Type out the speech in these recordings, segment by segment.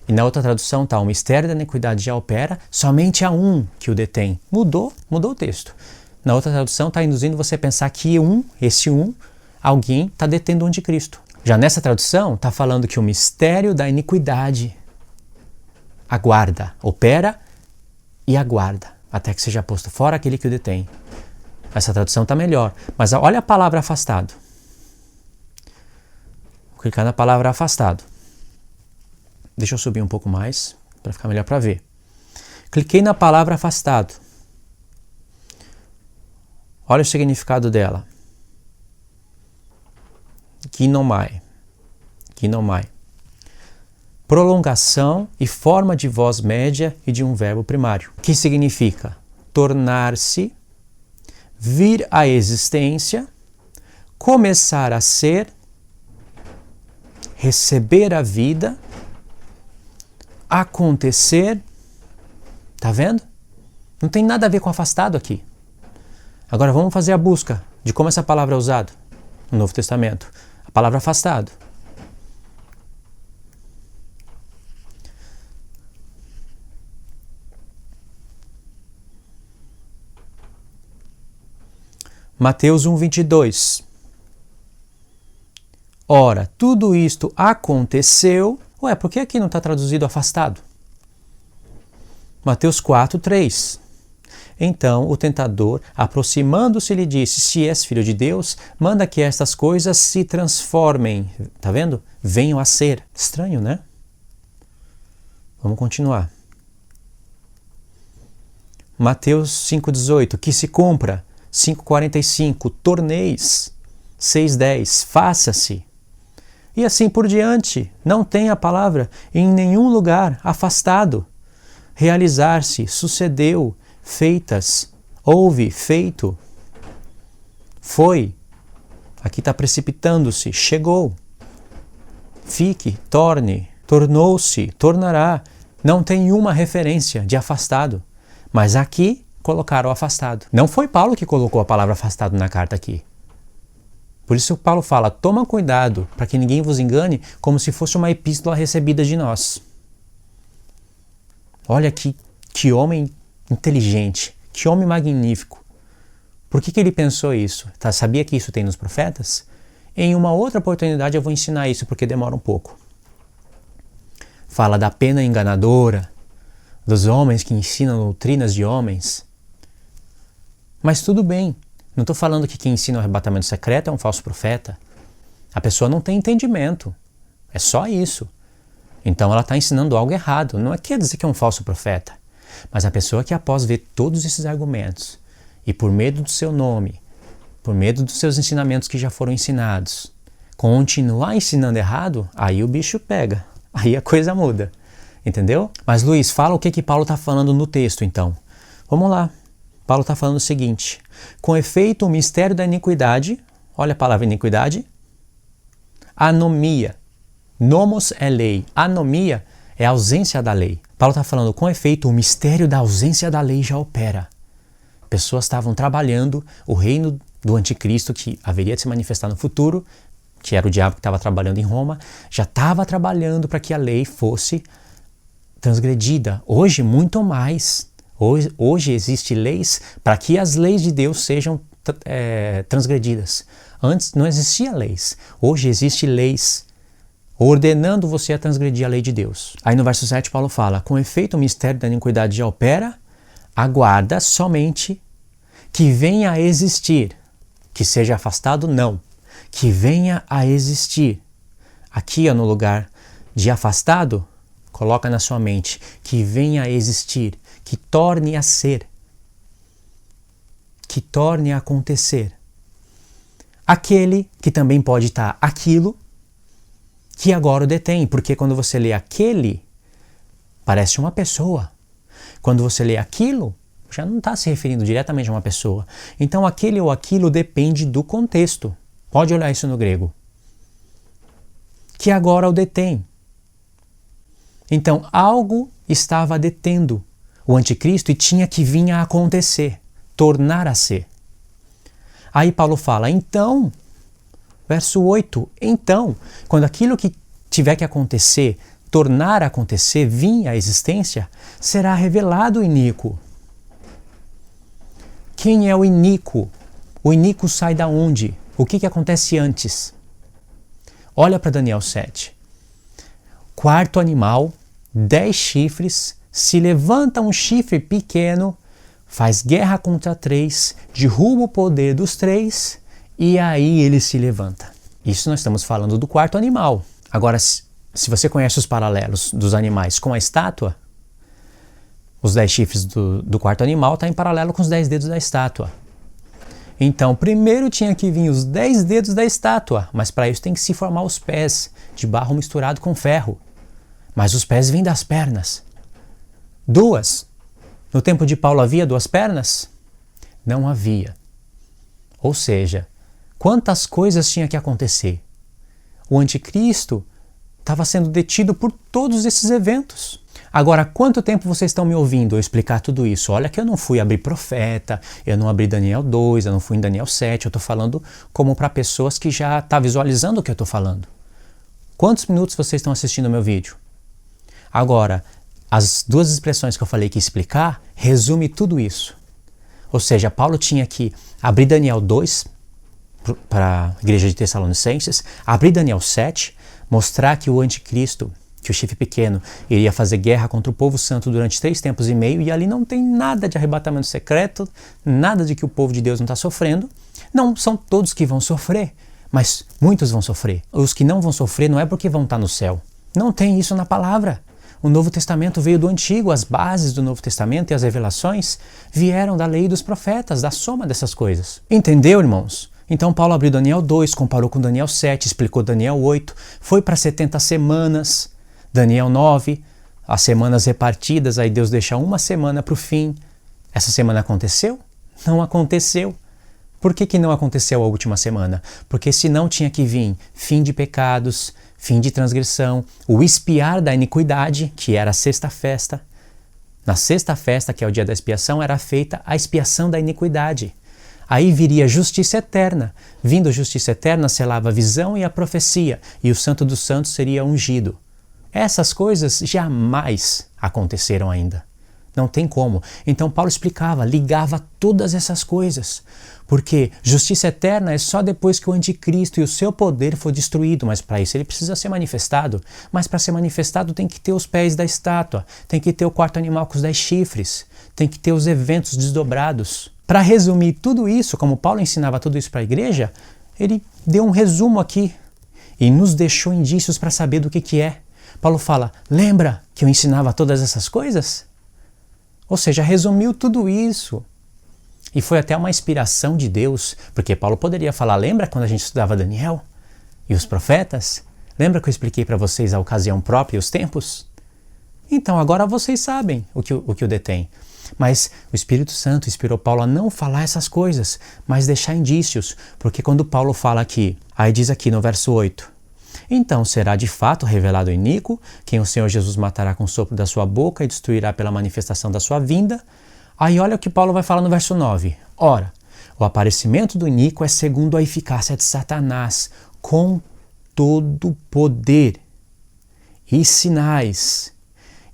E na outra tradução está: o mistério da iniquidade já opera, somente há um que o detém. Mudou o texto. Na outra tradução está induzindo você a pensar que alguém está detendo o anticristo. Já nessa tradução está falando que o mistério da iniquidade aguarda, opera e aguarda, até que seja posto fora aquele que o detém. Essa tradução está melhor. Mas olha a palavra afastado. Vou clicar na palavra afastado. Deixa eu subir um pouco mais, para ficar melhor para ver. Cliquei na palavra afastado. Olha o significado dela. Ginomai. Prolongação e forma de voz média e de um verbo primário. Que significa tornar-se, vir à existência, começar a ser, receber a vida, acontecer. Tá vendo? Não tem nada a ver com afastado aqui. Agora vamos fazer a busca de como essa palavra é usada no Novo Testamento. A palavra afastado. Mateus 1:22. Ora, tudo isto aconteceu. Ué, por que aqui não está traduzido afastado? Mateus 4:3. Então o tentador, aproximando-se, lhe disse: se és filho de Deus, manda que estas coisas se transformem. Tá vendo? Venham a ser. Estranho, né? Vamos continuar. Mateus 5:18. Que se cumpra. 5:45. Torneis. 6:10. Faça-se. E assim por diante. Não tem a palavra em nenhum lugar afastado. Realizar-se, sucedeu, feitas, houve, feito, foi. Aqui está precipitando-se, chegou. Fique, torne, tornou-se, tornará. Não tem uma referência de afastado. Mas aqui colocaram afastado. Não foi Paulo que colocou a palavra afastado na carta aqui. Por isso Paulo fala: toma cuidado para que ninguém vos engane, como se fosse uma epístola recebida de nós. Olha que homem inteligente, que homem magnífico. Por que ele pensou isso? Sabia que isso tem nos profetas? Em uma outra oportunidade eu vou ensinar isso, porque demora um pouco. Fala da pena enganadora, dos homens que ensinam doutrinas de homens. Mas tudo bem, não estou falando que quem ensina o arrebatamento secreto é um falso profeta. A pessoa não tem entendimento, é só isso. Então ela está ensinando algo errado. Não quer dizer que é um falso profeta. Mas a pessoa que, após ver todos esses argumentos, e por medo do seu nome, por medo dos seus ensinamentos que já foram ensinados, continuar ensinando errado, aí o bicho pega. Aí a coisa muda. Entendeu? Mas Luiz, fala o que Paulo está falando no texto então. Vamos lá. Paulo está falando o seguinte: com efeito, o mistério da iniquidade, olha a palavra iniquidade, anomia. Nomos é lei, anomia é a ausência da lei. Paulo está falando: com efeito, o mistério da ausência da lei já opera. Pessoas estavam trabalhando, o reino do anticristo, que haveria de se manifestar no futuro, que era o diabo que estava trabalhando em Roma, já estava trabalhando para que a lei fosse transgredida. Hoje, muito mais. Hoje existem leis para que as leis de Deus sejam transgredidas. Antes não existia leis. Hoje existem leis ordenando você a transgredir a lei de Deus. Aí no verso 7 Paulo fala: com efeito o mistério da iniquidade já opera, aguarda somente que venha a existir. Que seja afastado, não. Que venha a existir. Aqui no lugar de afastado, coloca na sua mente: que venha a existir, que torne a ser, que torne a acontecer. Aquele que também pode estar aquilo que agora o detém, porque quando você lê aquele, parece uma pessoa. Quando você lê aquilo, já não está se referindo diretamente a uma pessoa. Então aquele ou aquilo depende do contexto. Pode olhar isso no grego. Que agora o detém. Então algo estava detendo o anticristo e tinha que vir a acontecer, tornar a ser. Aí Paulo fala: então, verso 8, então, quando aquilo que tiver que acontecer tornar a acontecer, vir à existência, será revelado o iníquo. Quem é o iníquo? O iníquo sai da onde? O que acontece antes? Olha para Daniel 7. Quarto animal, 10 chifres, se levanta um chifre pequeno, faz guerra contra 3, derruba o poder dos 3 e aí ele se levanta. Isso nós estamos falando do quarto animal. Agora, se você conhece os paralelos dos animais com a estátua, os 10 chifres do quarto animal estão em paralelo com os 10 dedos da estátua. Então, primeiro tinha que vir os 10 dedos da estátua, mas para isso tem que se formar os pés, de barro misturado com ferro. Mas os pés vêm das pernas. 2. No tempo de Paulo havia 2 pernas? Não havia. Ou seja, quantas coisas tinha que acontecer? O anticristo estava sendo detido por todos esses eventos. Agora, quanto tempo vocês estão me ouvindo eu explicar tudo isso? Olha que eu não fui abrir profeta, eu não abri Daniel 2, eu não fui em Daniel 7, eu estou falando como para pessoas que já estão visualizando o que eu estou falando. Quantos minutos vocês estão assistindo ao meu vídeo? Agora, as 2 expressões que eu falei que explicar, resume tudo isso. Ou seja, Paulo tinha que abrir Daniel 2 para a igreja de Tessalonicenses, abrir Daniel 7, mostrar que o anticristo, que o chifre pequeno, iria fazer guerra contra o povo santo durante 3 tempos e meio, e ali não tem nada de arrebatamento secreto, nada de que o povo de Deus não está sofrendo. Não são todos que vão sofrer, mas muitos vão sofrer. Os que não vão sofrer não é porque vão estar no céu. Não tem isso na palavra. O Novo Testamento veio do Antigo, as bases do Novo Testamento e as revelações vieram da lei dos profetas, da soma dessas coisas. Entendeu, irmãos? Então Paulo abriu Daniel 2, comparou com Daniel 7, explicou Daniel 8, foi para 70 semanas, Daniel 9, as semanas repartidas, aí Deus deixa uma semana para o fim. Essa semana aconteceu? Não aconteceu. Por que não aconteceu a última semana? Porque senão tinha que vir fim de pecados, fim de transgressão, o expiar da iniquidade, que era a sexta festa. Na sexta festa, que é o dia da expiação, era feita a expiação da iniquidade. Aí viria justiça eterna. Vindo justiça eterna, selava a visão e a profecia, e o Santo dos Santos seria ungido. Essas coisas jamais aconteceram ainda. Não tem como. Então Paulo explicava, ligava todas essas coisas. Porque justiça eterna é só depois que o anticristo e o seu poder for destruído, mas para isso ele precisa ser manifestado. Mas para ser manifestado tem que ter os pés da estátua, tem que ter o quarto animal com os 10 chifres, tem que ter os eventos desdobrados. Para resumir tudo isso, como Paulo ensinava tudo isso para a igreja, ele deu um resumo aqui e nos deixou indícios para saber do que é. Paulo fala, lembra que eu ensinava todas essas coisas? Ou seja, resumiu tudo isso. E foi até uma inspiração de Deus, porque Paulo poderia falar, lembra quando a gente estudava Daniel e os profetas? Lembra que eu expliquei para vocês a ocasião própria e os tempos? Então agora vocês sabem o que o detém. Mas o Espírito Santo inspirou Paulo a não falar essas coisas, mas deixar indícios, porque quando Paulo fala aqui, aí diz aqui no verso 8, então será de fato revelado o iníquo, quem o Senhor Jesus matará com o sopro da sua boca e destruirá pela manifestação da sua vinda. Aí olha o que Paulo vai falar no verso 9. Ora, o aparecimento do iníquo é segundo a eficácia de Satanás, com todo poder e sinais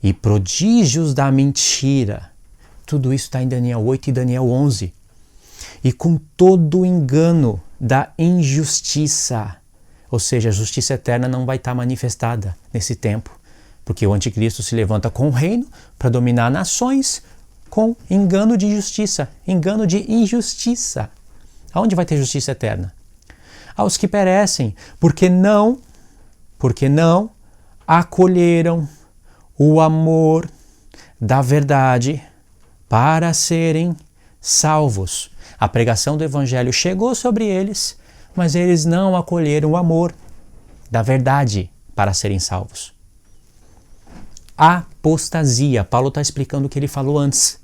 e prodígios da mentira. Tudo isso está em Daniel 8 e Daniel 11. E com todo o engano da injustiça. Ou seja, a justiça eterna não vai estar manifestada nesse tempo. Porque o anticristo se levanta com o reino para dominar nações com engano de justiça. Engano de injustiça. Aonde vai ter justiça eterna? Aos que perecem, porque não acolheram o amor da verdade para serem salvos. A pregação do evangelho chegou sobre eles, mas eles não acolheram o amor da verdade para serem salvos. Apostasia. Paulo está explicando o que ele falou antes.